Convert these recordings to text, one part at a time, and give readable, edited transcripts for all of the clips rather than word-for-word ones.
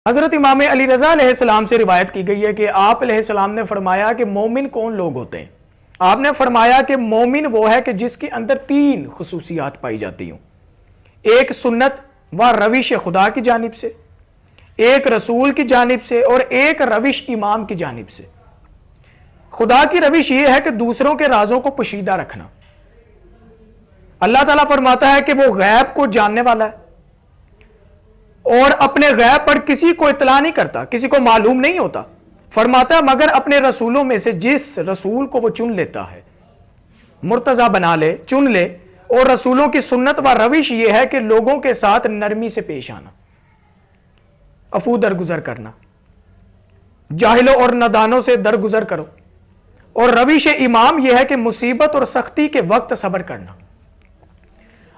حضرت امام علی رضا علیہ السلام سے روایت کی گئی ہے کہ آپ علیہ السلام نے فرمایا کہ مومن کون لوگ ہوتے ہیں؟ آپ نے فرمایا کہ مومن وہ ہے کہ جس کے اندر 3 خصوصیات پائی جاتی ہوں، ایک سنت و روش خدا کی جانب سے، ایک رسول کی جانب سے، اور ایک روش امام کی جانب سے۔ خدا کی روش یہ ہے کہ دوسروں کے رازوں کو پوشیدہ رکھنا۔ اللہ تعالیٰ فرماتا ہے کہ وہ غیب کو جاننے والا ہے اور اپنے غیب پر کسی کو اطلاع نہیں کرتا، کسی کو معلوم نہیں ہوتا۔ فرماتا ہے مگر اپنے رسولوں میں سے جس رسول کو وہ چن لیتا ہے، مرتضی بنا لے، چن لے۔ اور رسولوں کی سنت و روش یہ ہے کہ لوگوں کے ساتھ نرمی سے پیش آنا، عفو درگزر کرنا، جاہلوں اور نادانوں سے درگزر کرو۔ اور روش امام یہ ہے کہ مصیبت اور سختی کے وقت صبر کرنا۔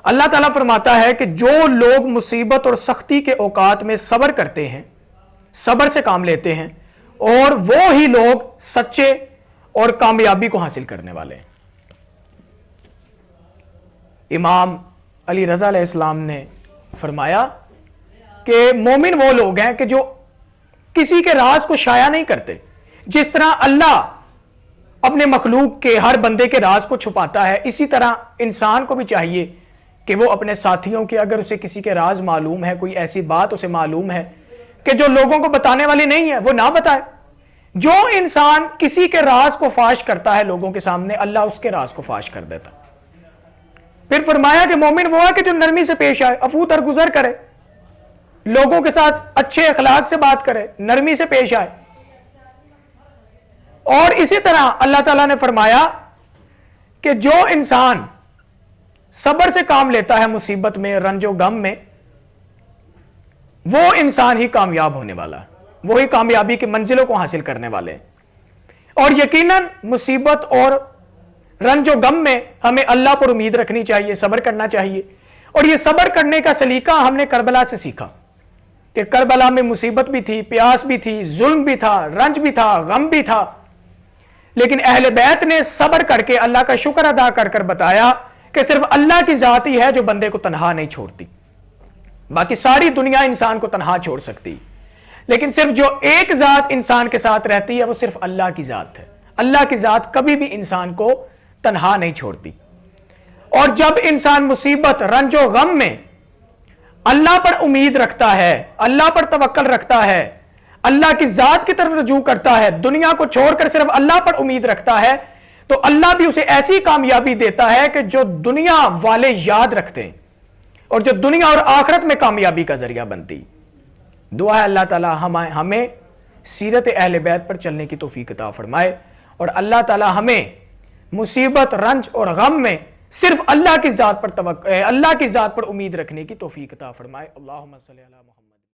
اللہ تعالیٰ فرماتا ہے کہ جو لوگ مصیبت اور سختی کے اوقات میں صبر کرتے ہیں، صبر سے کام لیتے ہیں، اور وہ ہی لوگ سچے اور کامیابی کو حاصل کرنے والے ہیں۔ امام علی رضا علیہ السلام نے فرمایا کہ مومن وہ لوگ ہیں کہ جو کسی کے راز کو شائع نہیں کرتے۔ جس طرح اللہ اپنے مخلوق کے ہر بندے کے راز کو چھپاتا ہے، اسی طرح انسان کو بھی چاہیے کہ وہ اپنے ساتھیوں کے، اگر اسے کسی کے راز معلوم ہے، کوئی ایسی بات اسے معلوم ہے کہ جو لوگوں کو بتانے والی نہیں ہے، وہ نہ بتائے۔ جو انسان کسی کے راز کو فاش کرتا ہے لوگوں کے سامنے، اللہ اس کے راز کو فاش کر دیتا۔ پھر فرمایا کہ مومن وہ ہے کہ جو نرمی سے پیش آئے، عفو درگزر کرے، لوگوں کے ساتھ اچھے اخلاق سے بات کرے، نرمی سے پیش آئے۔ اور اسی طرح اللہ تعالیٰ نے فرمایا کہ جو انسان صبر سے کام لیتا ہے مصیبت میں، رنج و غم میں، وہ انسان ہی کامیاب ہونے والا ہے، وہی کامیابی کی منزلوں کو حاصل کرنے والے ہیں۔ اور یقیناً مصیبت اور رنج و غم میں ہمیں اللہ پر امید رکھنی چاہیے، صبر کرنا چاہیے۔ اور یہ صبر کرنے کا سلیقہ ہم نے کربلا سے سیکھا کہ کربلا میں مصیبت بھی تھی، پیاس بھی تھی، ظلم بھی تھا، رنج بھی تھا، غم بھی تھا، لیکن اہل بیت نے صبر کر کے اللہ کا شکر ادا کر کر بتایا کہ صرف اللہ کی ذات ہی ہے جو بندے کو تنہا نہیں چھوڑتی۔ باقی ساری دنیا انسان کو تنہا چھوڑ سکتی، لیکن صرف جو ایک ذات انسان کے ساتھ رہتی ہے وہ صرف اللہ کی ذات ہے۔ اللہ کی ذات کبھی بھی انسان کو تنہا نہیں چھوڑتی۔ اور جب انسان مصیبت، رنج و غم میں اللہ پر امید رکھتا ہے، اللہ پر توکل رکھتا ہے، اللہ کی ذات کی طرف رجوع کرتا ہے، دنیا کو چھوڑ کر صرف اللہ پر امید رکھتا ہے، تو اللہ بھی اسے ایسی کامیابی دیتا ہے کہ جو دنیا والے یاد رکھتے ہیں اور جو دنیا اور آخرت میں کامیابی کا ذریعہ بنتی۔ دعا ہے اللہ تعالی ہمیں سیرت اہل بیت پر چلنے کی توفیق عطا فرمائے، اور اللہ تعالی ہمیں مصیبت، رنج اور غم میں صرف اللہ کی ذات پر امید رکھنے کی توفیق عطا فرمائے۔ اللہم صلی علی محمد۔